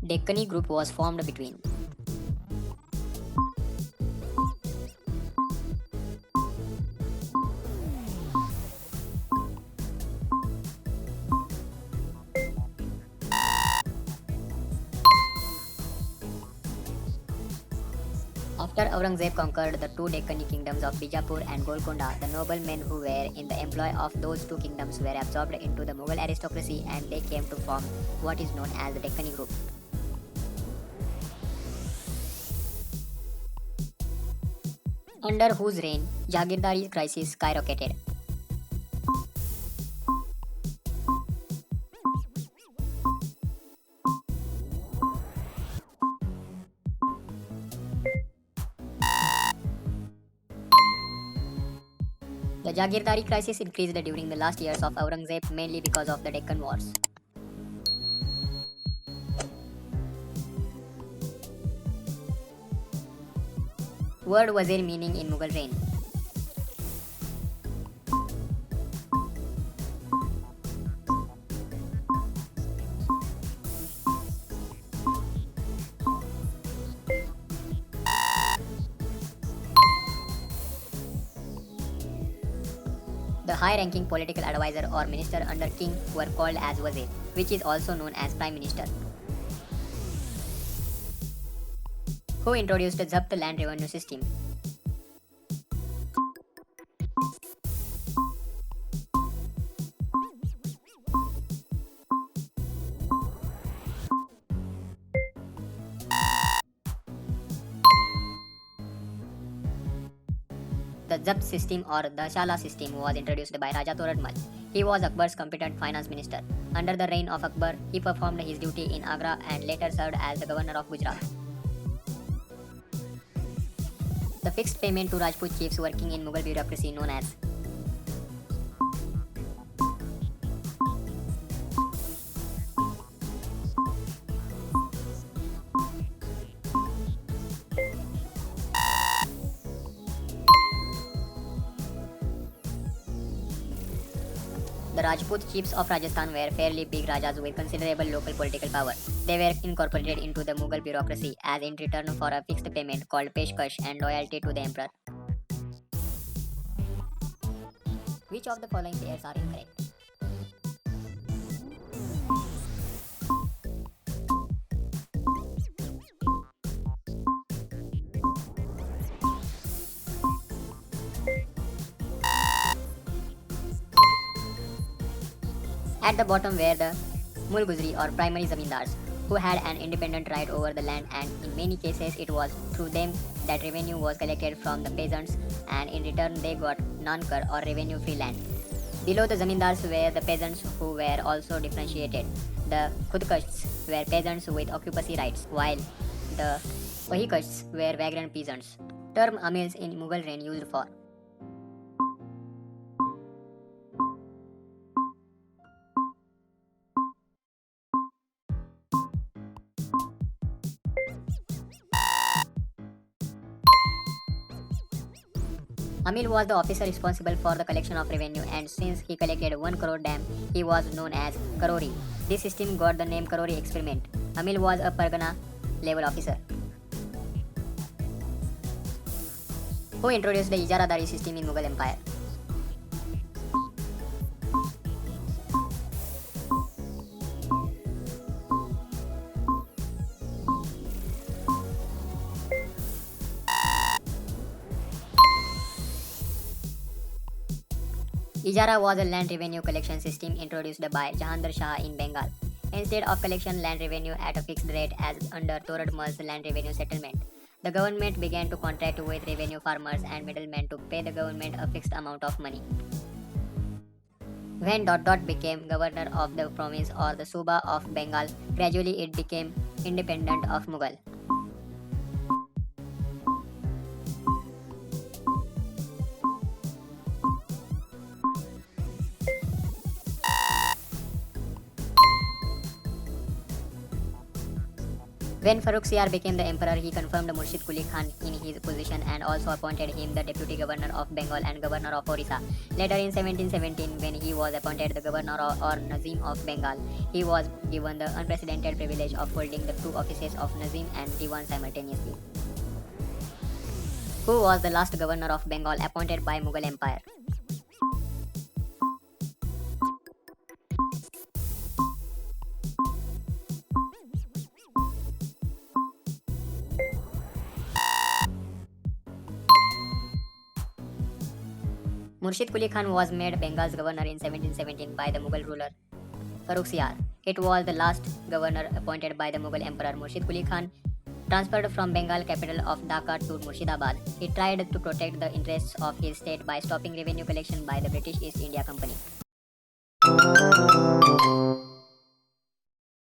Deccani group was formed between after Aurangzeb conquered the two Deccani kingdoms of Bijapur and Golconda, the noblemen who were in the employ of those two kingdoms were absorbed into the Mughal aristocracy and they came to form what is known as the Deccani group. Under whose reign Jagirdari crisis skyrocketed. The Jagirdari crisis increased during the last years of Aurangzeb mainly because of the Deccan Wars. Word wazir meaning in Mughal reign. The high-ranking political advisor or minister under king were called as wazir, which is also known as prime minister. Who introduced the Zabt land revenue system? The Zabt system or the Shala system was introduced by Raja Toradmal. He was Akbar's competent finance minister. Under the reign of Akbar, he performed his duty in Agra and later served as the governor of Gujarat. The fixed payment to Rajput chiefs working in Mughal bureaucracy known as The Rajput chiefs of Rajasthan were fairly big Rajas with considerable local political power. They were incorporated into the Mughal bureaucracy as in return for a fixed payment called Peshkash and loyalty to the emperor. Which of the following pairs are incorrect? At the bottom were the Mulguzri or primary zamindars, who had an independent right over the land and in many cases it was through them that revenue was collected from the peasants and in return they got nankar or revenue free land. Below the zamindars were the peasants who were also differentiated. The khudkashts were peasants with occupancy rights while the vahikashts were vagrant peasants. Term amils in Mughal reign used for Amil was the officer responsible for the collection of revenue and since he collected 1 crore dam, he was known as Karori. This system got the name Karori experiment. Amil was a Pargana level officer who introduced the Ijaradari system in Mughal Empire. Ijara was a land revenue collection system introduced by Jahandar Shah in Bengal. Instead of collection land revenue at a fixed rate as under Toradmal's land revenue settlement, the government began to contract with revenue farmers and middlemen to pay the government a fixed amount of money. When became governor of the province or the Suba of Bengal, gradually it became independent of Mughal. When Farrukhsiyar became the emperor, he confirmed Murshid Quli Khan in his position and also appointed him the deputy governor of Bengal and governor of Orissa. Later in 1717, when he was appointed the governor or Nazim of Bengal, he was given the unprecedented privilege of holding the two offices of Nazim and Diwan simultaneously. Who was the last governor of Bengal appointed by Mughal Empire? Murshid Quli Khan was made Bengal's governor in 1717 by the Mughal ruler Farrukhsiyar. It was the last governor appointed by the Mughal Emperor Murshid Quli Khan. Transferred from Bengal capital of Dhaka to Murshidabad, he tried to protect the interests of his state by stopping revenue collection by the British East India Company.